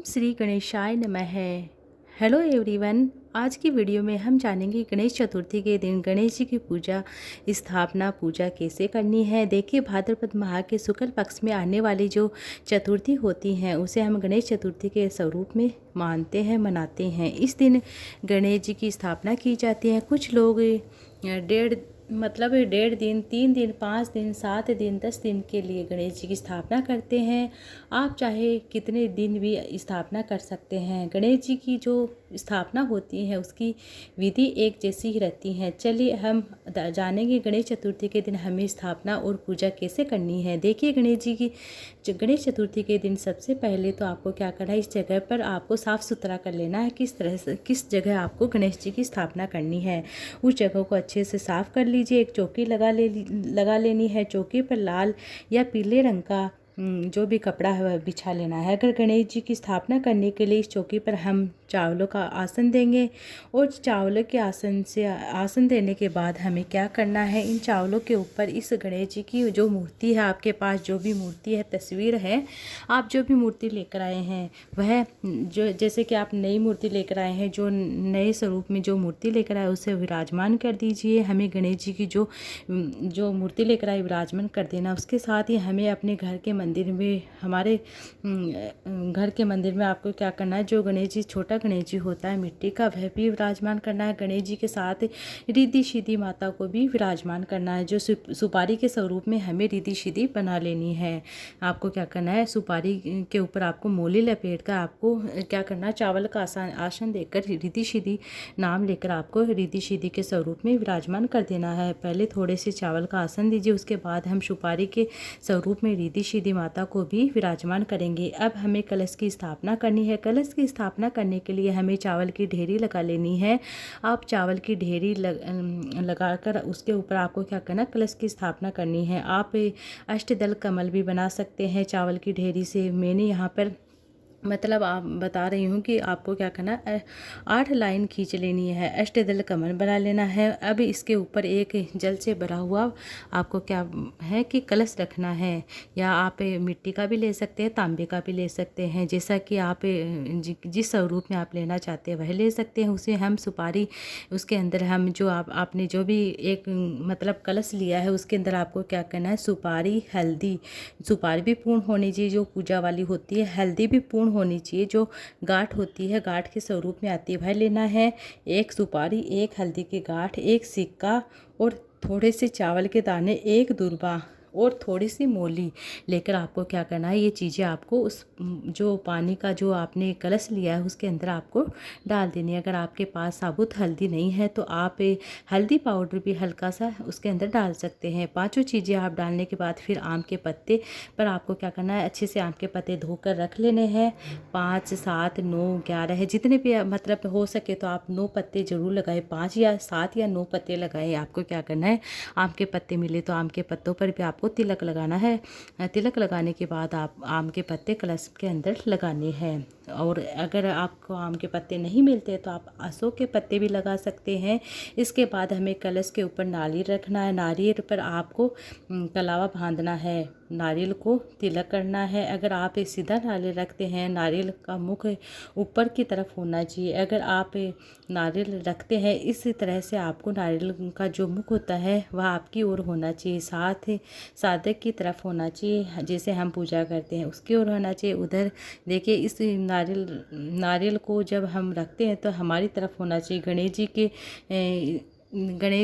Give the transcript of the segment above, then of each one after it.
श्री गणेशाय नमः। Hello everyone, आज की वीडियो में हम जानेंगे गणेश चतुर्थी के दिन गणेश जी की पूजा स्थापना पूजा कैसे करनी है। देखिए, भाद्रपद माह के शुक्ल पक्ष में आने वाली जो चतुर्थी होती हैं उसे हम गणेश चतुर्थी के स्वरूप में मानते हैं, मनाते हैं। इस दिन गणेश जी की स्थापना की जाती है। कुछ लोग डेढ़ दिन, 3 दिन, 5 दिन, 7 दिन, 10 दिन के लिए गणेश जी की स्थापना करते हैं। आप चाहे कितने दिन भी स्थापना कर सकते हैं। गणेश जी की जो स्थापना होती है उसकी विधि एक जैसी ही रहती है। चलिए हम जानेंगे गणेश चतुर्थी के दिन हमें स्थापना और पूजा कैसे करनी है। देखिए, गणेश चतुर्थी के दिन सबसे पहले तो आपको क्या करना है, इस जगह पर आपको साफ़ सुथरा कर लेना है। किस जगह आपको गणेश जी की स्थापना करनी है उस जगह को अच्छे से साफ़ कर लीजिए। एक चौकी लगा लेनी है। चौकी पर लाल या पीले रंग का जो भी कपड़ा है वह बिछा लेना है। अगर गणेश जी की स्थापना करने के लिए इस चौकी पर हम चावलों का आसन देंगे और चावलों के आसन देने के बाद हमें क्या करना है, इन चावलों के ऊपर इस गणेश जी की जो मूर्ति है, आपके पास जो भी मूर्ति है, तस्वीर है, आप जो भी मूर्ति लेकर आए हैं वह जो जैसे कि आप नई मूर्ति लेकर आए हैं, जो नए स्वरूप में जो मूर्ति लेकर आए उसे विराजमान कर दीजिए। हमें गणेश जी की जो मूर्ति लेकर आए विराजमान कर देना। उसके साथ ही हमें अपने घर के मंदिर में, हमारे घर के मंदिर में आपको क्या करना है, जो गणेश जी छोटा गणेश जी होता है मिट्टी का, वह भी विराजमान करना है। गणेश जी के साथ रिद्धि सिद्धि माता को भी विराजमान करना है। जो सुपारी के स्वरूप में हमें रिद्धि सिद्धि बना लेनी है। आपको क्या करना है, सुपारी के ऊपर आपको मोली लपेट कर आपको क्या करना है, चावल का आसन देकर रिद्धि सिद्धि नाम लेकर आपको रिद्धि सिद्धि के स्वरूप में विराजमान कर देना है। पहले थोड़े से चावल का आसन दीजिए, उसके बाद हम सुपारी के स्वरूप में रिद्धि सिद्धि माता को भी विराजमान करेंगे। अब हमें कलश की स्थापना करनी है। कलश की स्थापना करने के लिए हमें चावल की ढेरी लगा लेनी है। आप चावल की ढेरी लगाकर उसके ऊपर आपको क्या करना, कलश की स्थापना करनी है। आप अष्टदल कमल भी बना सकते हैं चावल की ढेरी से। मैंने यहाँ पर आप बता रही हूँ कि आपको क्या करना है, 8 लाइन खींच लेनी है, अष्टदल कमल बना लेना है। अब इसके ऊपर एक जल से भरा हुआ आपको क्या है कि कलश रखना है, या आप मिट्टी का भी ले सकते हैं, तांबे का भी ले सकते हैं, जैसा कि आप जिस स्वरूप में आप लेना चाहते हैं वह ले सकते हैं। उसे हम सुपारी, उसके अंदर हम जो आपने जो भी एक कलश लिया है उसके अंदर आपको क्या करना है, सुपारी, हल्दी, सुपारी भी पूर्ण होनी चाहिए जो पूजा वाली होती है, हल्दी भी पूर्ण होनी चाहिए जो गांठ होती है, गांठ के स्वरूप में आती है, वह लेना है। एक सुपारी, एक हल्दी की गांठ, एक सिक्का और थोड़े से चावल के दाने, एक दुर्बा और थोड़ी सी मोली लेकर आपको क्या करना है, ये चीज़ें आपको उस जो पानी का जो आपने कलश लिया है उसके अंदर आपको डाल देनी है। अगर आपके पास साबुत हल्दी नहीं है तो आप हल्दी पाउडर भी हल्का सा उसके अंदर डाल सकते हैं। पांचों चीज़ें आप डालने के बाद फिर आम के पत्ते पर आपको क्या करना है, अच्छे से आम के पत्ते धोकर रख लेने हैं। 5, 7, 9, 11 है, जितने भी हो सके तो आप 9 पत्ते जरूर लगाएं, 5 या 7 या 9 पत्ते लगाएं। आपको क्या करना है, आम के पत्ते मिले तो आम के पत्तों पर भी आपको तिलक लगाना है। तिलक लगाने के बाद आप आम के पत्ते कलश के अंदर लगाने हैं। और अगर आपको आम के पत्ते नहीं मिलते तो आप अशोक के पत्ते भी लगा सकते हैं। इसके बाद हमें कलश के ऊपर नारियल रखना है। नारियल पर आपको कलावा बांधना है, नारियल को तिलक करना है। अगर आप सीधा नारियल रखते हैं, नारियल का मुख ऊपर की तरफ होना चाहिए। अगर आप नारियल रखते हैं इस तरह से, आपको नारियल का जो मुख होता है वह आपकी ओर होना चाहिए, साथ ही साधक की तरफ होना चाहिए, जैसे हम पूजा करते हैं उसकी ओर होना चाहिए। उधर देखिए, इस नारियल को जब हम रखते हैं तो हमारी तरफ होना चाहिए। गणेश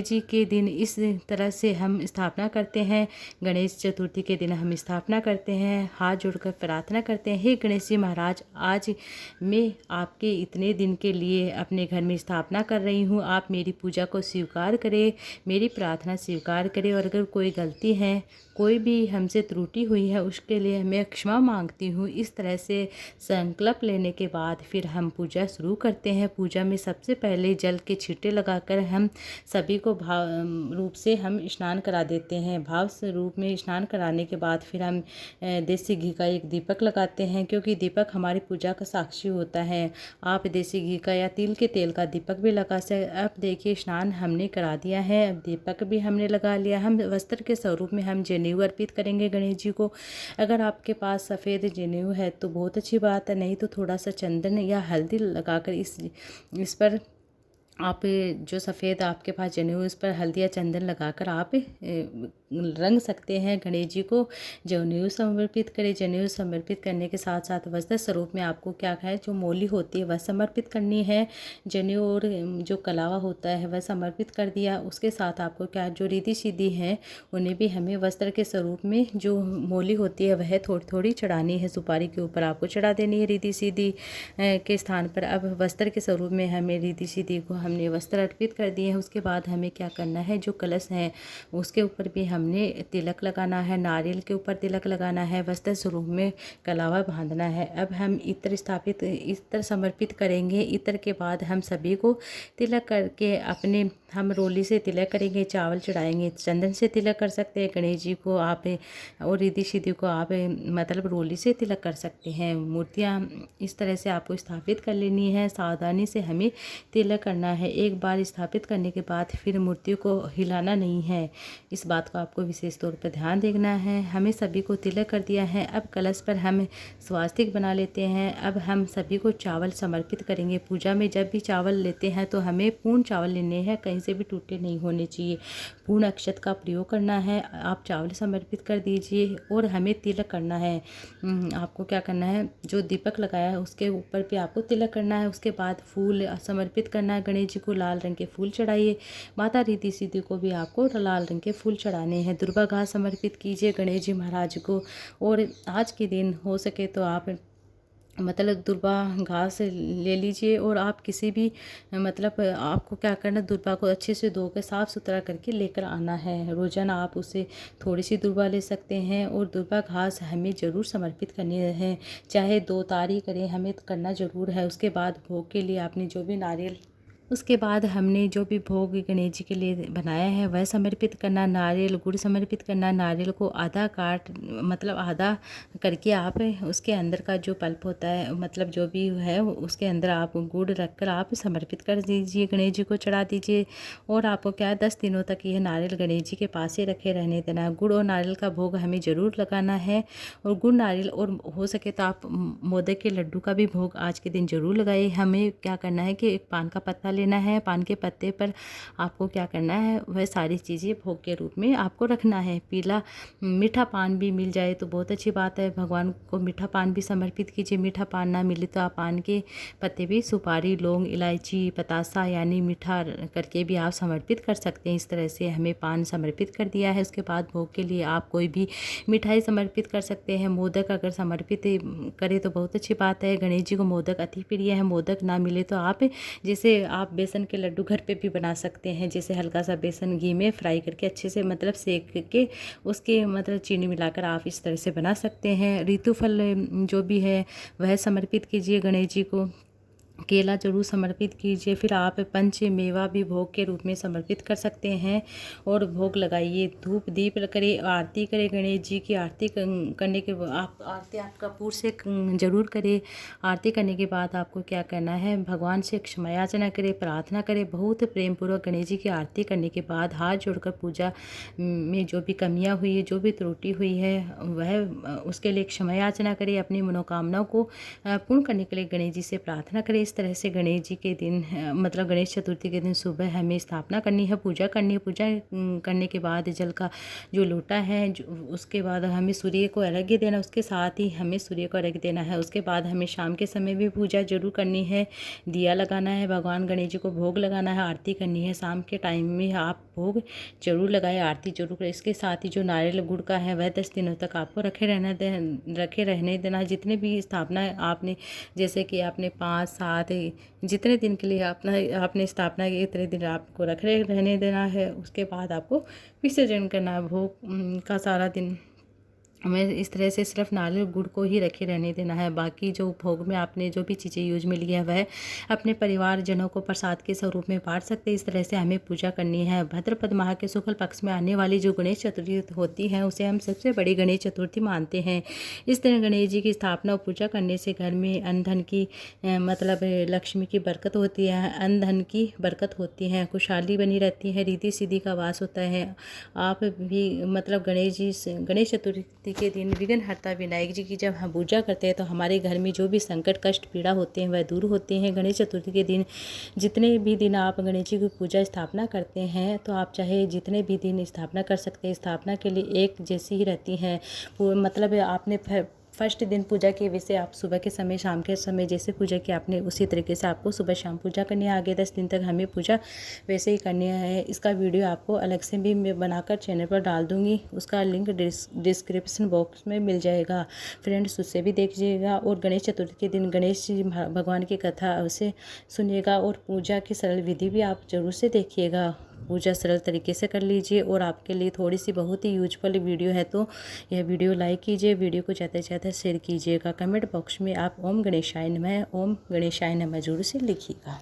जी के दिन इस तरह से हम स्थापना करते हैं। गणेश चतुर्थी के दिन हम स्थापना करते हैं, हाथ जोड़कर प्रार्थना करते हैं, हे गणेश जी महाराज, आज मैं आपके इतने दिन के लिए अपने घर में स्थापना कर रही हूँ, आप मेरी पूजा को स्वीकार करें, मेरी प्रार्थना स्वीकार करें। और अगर कोई गलती है, कोई भी हमसे त्रुटि हुई है, उसके लिए मैं क्षमा मांगती हूँ। इस तरह से संकल्प लेने के बाद फिर हम पूजा शुरू करते हैं। पूजा में सबसे पहले जल के छींटे लगाकर हम सभी को भाव रूप से हम स्नान करा देते हैं। भाव से रूप में स्नान कराने के बाद फिर हम देसी घी का एक दीपक लगाते हैं, क्योंकि दीपक हमारी पूजा का साक्षी होता है। आप देसी घी का या तिल के तेल का दीपक भी लगा सकते। अब देखिए स्नान हमने करा दिया है, अब दीपक भी हमने लगा लिया। हम वस्त्र के स्वरूप में हम जनेऊ अर्पित करेंगे गणेश जी को। अगर आपके पास सफ़ेद जनेऊ है तो बहुत अच्छी बात है, नहीं तो थोड़ा सा चंदन या हल्दी लगाकर इस पर आप जो सफ़ेद आपके पास जनेऊ उस पर हल्दी या चंदन लगाकर आप रंग सकते हैं। गणेश जी को जनेऊ समर्पित करें। जनेऊ समर्पित करने के साथ साथ वस्त्र स्वरूप में आपको क्या है, जो मोली होती है वह समर्पित करनी है। जनेऊ और जो कलावा होता है वह समर्पित कर दिया। उसके साथ आपको क्या, जो रिद्धि सिद्धि है उन्हें भी हमें वस्त्र के स्वरूप में जो मोली होती है वह थोड़ी थोड़ी चढ़ानी है। सुपारी के ऊपर आपको चढ़ा देनी है रिद्धि सिद्धि के स्थान पर। अब वस्त्र के स्वरूप में हमें रिद्धि सिद्धि को हमने वस्त्र अर्पित कर दिए हैं। उसके बाद हमें क्या करना है, जो कलश है उसके ऊपर भी हमने तिलक लगाना है, नारियल के ऊपर तिलक लगाना है, वस्त्र स्वरूप में कलावा बांधना है। अब हम इत्र समर्पित करेंगे। इत्र के बाद हम सभी को तिलक करके अपने हम रोली से तिलक करेंगे, चावल चढ़ाएंगे, चंदन से तिलक कर सकते हैं गणेश जी को आप, और रिद्धि सिद्धि को आप मतलब रोली से तिलक कर सकते हैं। मूर्तियाँ इस तरह से आपको स्थापित कर लेनी है। सावधानी से हमें तिलक करना है। एक बार स्थापित करने के बाद फिर मूर्ति को हिलाना नहीं है। इस बात को आपको विशेष तौर पर ध्यान देना है। हमें सभी को तिलक कर दिया है। अब कलश पर हम स्वास्तिक बना लेते हैं। अब हम सभी को चावल समर्पित करेंगे। पूजा में जब भी चावल लेते हैं तो हमें पूर्ण चावल लेने हैं, कहीं से भी टूटे नहीं होने चाहिए। पूर्ण अक्षत का प्रयोग करना है। आप चावल समर्पित कर दीजिए और हमें तिलक करना है। आपको क्या करना है, जो दीपक लगाया है उसके ऊपर भी आपको तिलक करना है। उसके बाद फूल समर्पित करना है गणेश जी को। लाल रंग के फूल चढ़ाइए। माता रिद्धि सिद्धि को भी आपको लाल रंग के फूल चढ़ाने हैं। दुर्वा घास समर्पित कीजिए गणेश जी महाराज को। और आज के दिन हो सके तो आप मतलब दुर्वा घास ले लीजिए, और आप किसी भी मतलब आपको क्या करना, दुर्वा को अच्छे से धो कर साफ़ सुथरा करके लेकर आना है। रोज़ाना आप उसे थोड़ी सी दुर्वा ले सकते हैं। और दुर्वा घास हमें ज़रूर समर्पित करनी है, चाहे 2 तारी करें, हमें करना ज़रूर है। उसके बाद भोग के लिए आपने जो भी नारियल, उसके बाद हमने जो भी भोग गणेश जी के लिए बनाया है वह समर्पित करना। नारियल गुड़ समर्पित करना। नारियल को आधा काट मतलब आधा करके आप उसके अंदर का जो पल्प होता है मतलब जो भी है उसके अंदर आप गुड़ रखकर आप समर्पित कर दीजिए, गणेश जी को चढ़ा दीजिए। और आपको क्या 10 दिनों तक यह नारियल गणेश जी के पास ही रखे रहने देना। गुड़ और नारियल का भोग हमें ज़रूर लगाना है। और गुड़ नारियल, और हो सके तो आप मोदक के लड्डू का भी भोग आज के दिन ज़रूर लगाइए। हमें क्या करना है कि एक पान का पत्ता लेना है। पान के पत्ते पर आपको क्या करना है, वह सारी चीज़ें भोग के रूप में आपको रखना है। पीला मीठा पान भी मिल जाए तो बहुत अच्छी बात है। भगवान को मीठा पान भी समर्पित कीजिए। मीठा पान ना मिले तो आप पान के पत्ते भी, सुपारी, लौंग, इलायची, पतासा यानी मीठा करके भी आप समर्पित कर सकते हैं। इस तरह से हमें पान समर्पित कर दिया है। उसके बाद भोग के लिए आप कोई भी मिठाई समर्पित कर सकते हैं। मोदक अगर समर्पित करें तो बहुत अच्छी बात है। गणेश जी को मोदक अति प्रिय है। मोदक ना मिले तो आप जैसे आप बेसन के लड्डू घर पे भी बना सकते हैं। जैसे हल्का सा बेसन घी में फ्राई करके अच्छे से मतलब सेक के उसके मतलब चीनी मिलाकर आप इस तरह से बना सकते हैं। ऋतु फल जो भी है वह समर्पित कीजिए गणेश जी को। केला जरूर समर्पित कीजिए। फिर आप पंच मेवा भी भोग के रूप में समर्पित कर सकते हैं और भोग लगाइए। धूप दीप करें, आरती करें। गणेश जी की आरती करने के आप आरती आप कपूर से जरूर करें। आरती करने के बाद आपको क्या करना है, भगवान से क्षमा याचना करें, प्रार्थना करें। बहुत प्रेम पूर्वक गणेश जी की आरती करने के बाद हाथ जोड़कर पूजा में जो भी कमियाँ हुई है, जो भी त्रुटि हुई है वह उसके लिए क्षमा याचना करें। अपनी मनोकामनाओं को पूर्ण करने के लिए गणेश जी से प्रार्थना करें। इस तरह से गणेश जी के दिन मतलब गणेश चतुर्थी के दिन सुबह हमें स्थापना करनी है, पूजा करनी है। पूजा करने के बाद जल का जो लोटा है उसके बाद हमें सूर्य को अर्घ्य देना, उसके साथ ही हमें सूर्य को अर्घ्य देना है। उसके बाद हमें शाम के समय भी पूजा जरूर करनी है, दिया लगाना है, भगवान गणेश जी को भोग लगाना है, आरती करनी है। शाम के टाइम में आप भोग जरूर लगाए, आरती जरूर करें। इसके साथ ही जो नारियल गुड़ का है वह 10 दिनों तक आपको रखे रहने देना है। जितने भी स्थापना आपने जैसे कि आपने 5, 7 जितने दिन के लिए आपने स्थापना की इतने दिन आपको रखे रहने देना है। उसके बाद आपको विसर्जन करना है। भोग का सारा दिन हमें इस तरह से सिर्फ नारियल गुड़ को ही रखे रहने देना है। बाकी जो भोग में आपने जो भी चीज़ें यूज में ली है वह अपने परिवारजनों को प्रसाद के स्वरूप में बांट सकते हैं। इस तरह से हमें पूजा करनी है। भाद्रपद माह के शुक्ल पक्ष में आने वाली जो गणेश चतुर्थी होती है उसे हम सबसे बड़ी गणेश चतुर्थी मानते हैं। इस तरह गणेश जी की स्थापना और पूजा करने से घर में अन्न धन की मतलब लक्ष्मी की बरकत होती है, अन्न धन की बरकत होती है, खुशहाली बनी रहती है, रिद्धि सिद्धि का वास होता है। आप भी मतलब गणेश चतुर्थी के दिन विघ्नहर्ता विनायक जी की जब हम पूजा करते हैं तो हमारे घर में जो भी संकट कष्ट पीड़ा होते हैं वह दूर होते हैं। गणेश चतुर्थी के दिन जितने भी दिन आप गणेश जी की पूजा स्थापना करते हैं तो आप चाहे जितने भी दिन स्थापना कर सकते हैं। स्थापना के लिए एक जैसी ही रहती है। मतलब आपने फर्स्ट दिन पूजा के वैसे आप सुबह के समय शाम के समय जैसे पूजा की आपने उसी तरीके से आपको सुबह शाम पूजा करनी है। आगे 10 दिन तक हमें पूजा वैसे ही करनी है। इसका वीडियो आपको अलग से भी मैं बनाकर चैनल पर डाल दूँगी, उसका लिंक डिस्क्रिप्शन बॉक्स में मिल जाएगा। फ्रेंड्स उससे भी देखिएगा। और गणेश चतुर्थी के दिन गणेश जी भगवान की कथा अवश्य सुनिएगा और पूजा की सरल विधि भी आप जरूर से देखिएगा। पूजा सरल तरीके से कर लीजिए। और आपके लिए थोड़ी सी बहुत ही यूजफुल वीडियो है तो यह वीडियो लाइक कीजिए, वीडियो को ज़्यादा से ज़्यादा शेयर कीजिएगा। कमेंट बॉक्स में आप ओम गणेशाय नमः जरूर से लिखिएगा।